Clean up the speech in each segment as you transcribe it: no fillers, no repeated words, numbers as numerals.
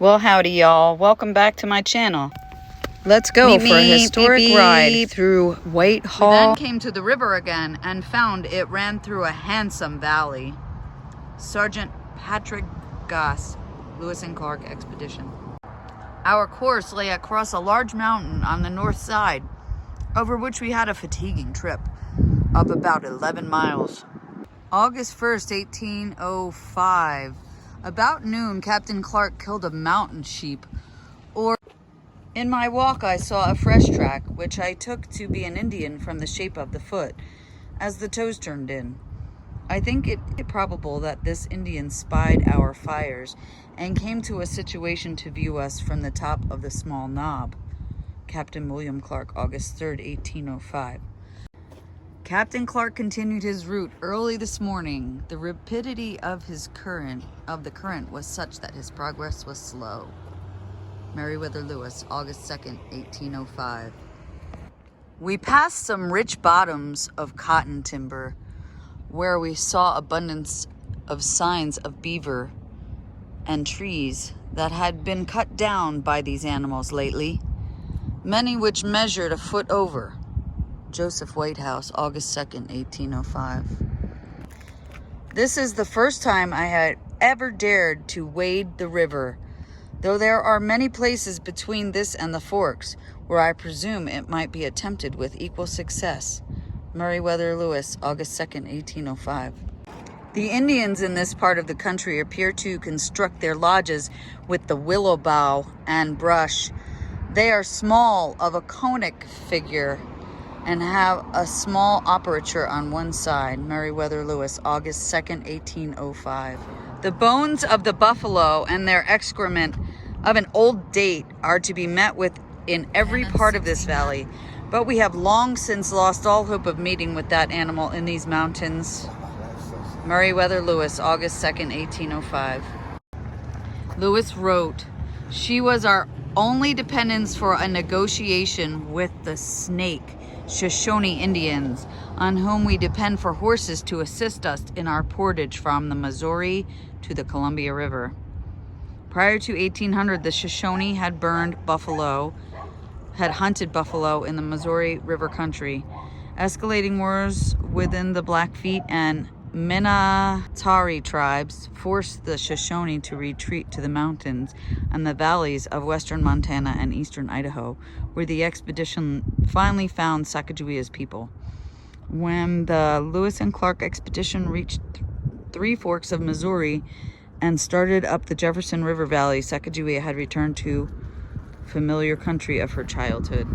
Well, howdy y'all. Welcome back to my channel. Let's go for a historic ride through Whitehall. We then came to the river again and found it ran through a handsome valley. Sergeant Patrick Goss, Lewis and Clark Expedition. Our course lay across a large mountain on the north side, over which we had a fatiguing trip of about 11 miles. August 1st, 1805. About noon, Captain Clark killed a mountain sheep. In my walk, I saw a fresh track, which I took to be an Indian from the shape of the foot, as the toes turned in. I think it probable that this Indian spied our fires and came to a situation to view us from the top of the small knob. Captain William Clark, August 3rd, 1805. Captain Clark continued his route early this morning. The rapidity of the current was such that his progress was slow. Merriweather Lewis, August 2nd, 1805. We passed some rich bottoms of cotton timber, where we saw abundance of signs of beaver and trees that had been cut down by these animals lately, many which measured a foot over. Joseph Whitehouse, August 2nd, 1805. This is the first time I had ever dared to wade the river, though there are many places between this and the forks where I presume it might be attempted with equal success. Merriweather Lewis, August 2nd, 1805. The Indians in this part of the country appear to construct their lodges with the willow bough and brush. They are small, of a conic figure, and have a small aperture on one side. Merriweather Lewis, August 2nd, 1805. The bones of the buffalo and their excrement of an old date are to be met with in every part of this valley, but we have long since lost all hope of meeting with that animal in these mountains. Merriweather Lewis, August 2nd, 1805. Lewis wrote, "She was our only dependence for a negotiation with the Snake Shoshone Indians, on whom we depend for horses to assist us in our portage from the Missouri to the Columbia River." Prior to 1800, the Shoshone had hunted buffalo in the Missouri River country. Escalating wars within the Blackfeet and Minatari tribes forced the Shoshone to retreat to the mountains and the valleys of western Montana and eastern Idaho, where the expedition finally found Sacagawea's people. When the Lewis and Clark expedition reached Three Forks of Missouri and started up the Jefferson River Valley, Sacajawea had returned to familiar country of her childhood.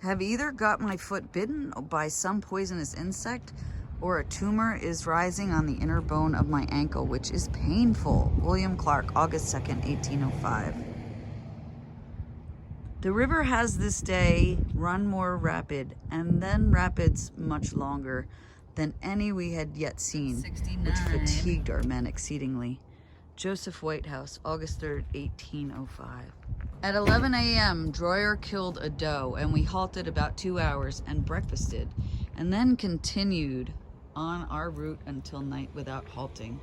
Have either got my foot bitten by some poisonous insect, or a tumor is rising on the inner bone of my ankle, which is painful. William Clark, August 2nd, 1805. The river has this day run more rapid, and then rapids much longer than any we had yet seen, 69. Which fatigued our men exceedingly. Joseph Whitehouse, August 3rd, 1805. At 11 a.m., Droyer killed a doe, and we halted about 2 hours and breakfasted, and then continued on our route until night without halting.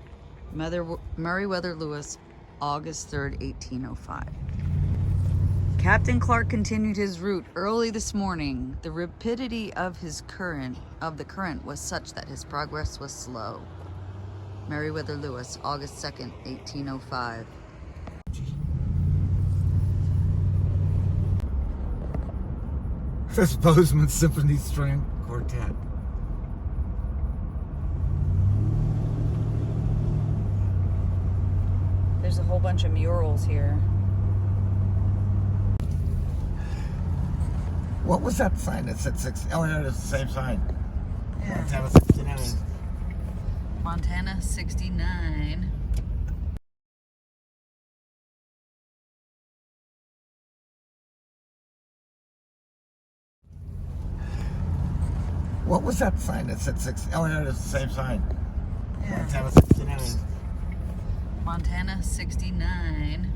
Merriweather Lewis, August 3rd, 1805. Captain Clark continued his route early this morning. The rapidity of the current was such that his progress was slow. Merriweather Lewis, August 2nd, 1805. This Bozeman Symphony String Quartet. There's a whole bunch of murals here. What was that sign that said 6? Oh, yeah, it's the same sign. Yeah. Montana 69. Montana 69. What was that sign that said 6? Oh, yeah, it's the same sign. Yeah. Montana 69. Montana 69.